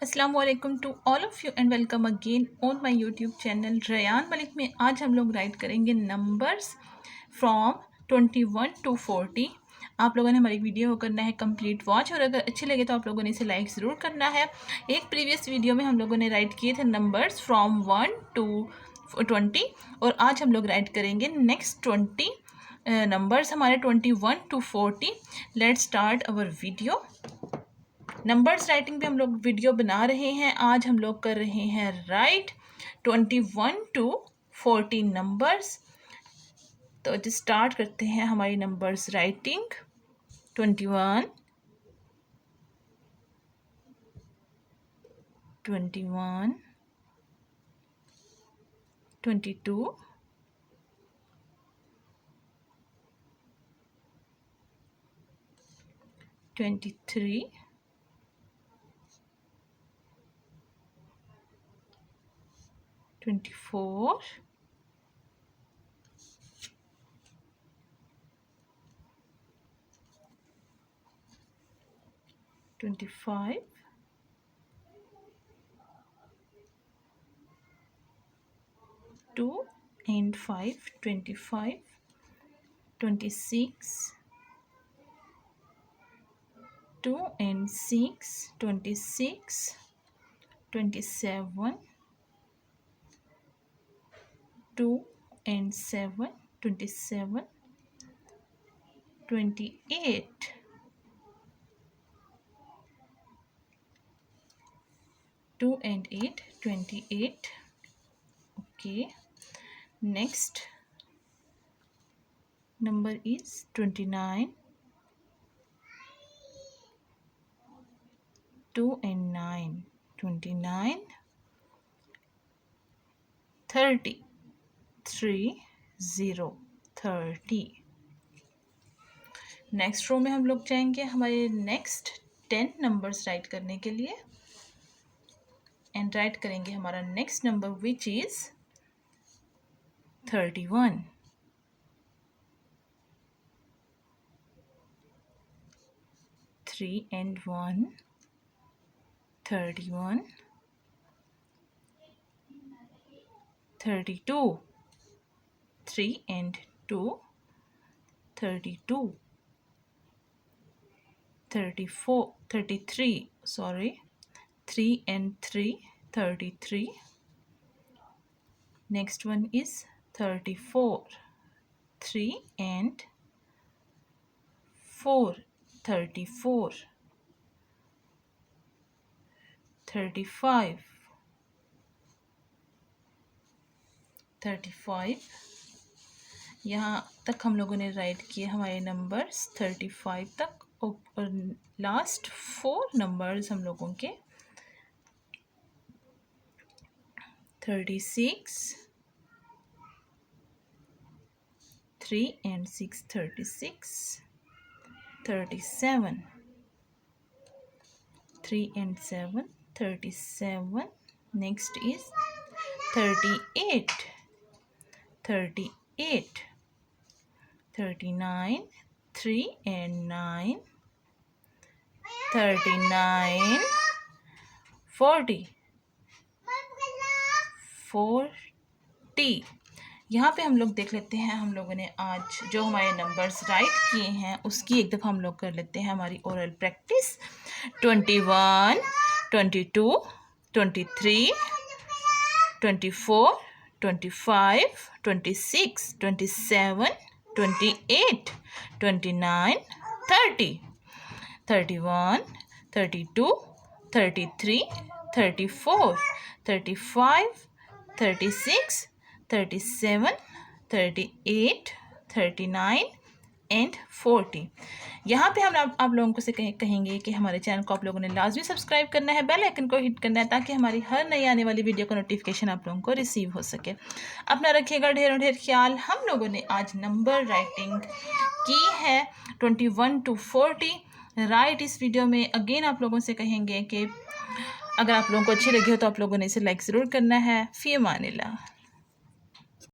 अस्सलाम वालेकुम to all of you and welcome again on my YouTube channel Ryan Malik में। आज हम लोग राइट करेंगे नंबर्स फ्रॉम 21 टू 40। आप लोगों ने हमारी वीडियो को करना है कंप्लीट वॉच, और अगर अच्छे लगे तो आप लोगों ने इसे लाइक ज़रूर करना है। एक प्रीवियस वीडियो में हम लोगों ने राइट किए थे नंबर्स फ्रॉम 1 टू 20, और आज हम लोग राइट करेंगे नेक्स्ट 20 नंबर्स हमारे 21 to 40। Let's start our video. Numbers writing पे हम लोग वीडियो बना रहे हैं। आज हम लोग कर रहे हैं राइट 21 टू 40 नंबर्स। तो जो स्टार्ट करते हैं हमारी numbers writing. 21 21 22 23 24 25 2 and 5 25 26 2 and 6 26 27 2 and 7 27 28 2 and 8 28. Okay, next number is 29 2 and 9 29 30 3 0 30. Next row में हम लोग जाएंगे हमारे नेक्स्ट 10 नंबर्स राइट करने के लिए, एंड राइट करेंगे हमारा next number which is 31 3 and 1 31 32 3 and 2 32 33 sorry 3 and 3 33. Next one is 34 3 and 4 34 35 35. यहाँ तक हम लोगों ने राइट किए हमारे नंबर्स 35 तक, और लास्ट 4 नंबर्स हम लोगों के 36 3 and 6 36 37 3 and 7 37. Next is 38 38 39 3 and 9 39 40 40. यहाँ पे हम लोग देख लेते हैं हम लोगों ने आज जो हमारे नंबर्स राइट किए हैं उसकी एक दफ़ा हम लोग कर लेते हैं हमारी ओरल प्रैक्टिस। 21 22 23 24 25 26 27 28 29 30 31 32 33 34 35 36 37 38 39 एंड 40. यहाँ पे हम आप लोगों को से कहेंगे कि हमारे चैनल को आप लोगों ने लाजमी सब्सक्राइब करना है, बेल आइकन को हिट करना है, ताकि हमारी हर नई आने वाली वीडियो का नोटिफिकेशन आप लोगों को रिसीव हो सके। अपना रखिएगा ढेरों ढेर ख्याल। हम लोगों ने आज नंबर राइटिंग की है 21 टू 40 राइट। इस वीडियो में अगेन आप लोगों से कहेंगे कि अगर आप लोगों को अच्छी लगी हो तो आप लोगों ने इसे लाइक ज़रूर करना है। फ़ी अमानिल्लाह।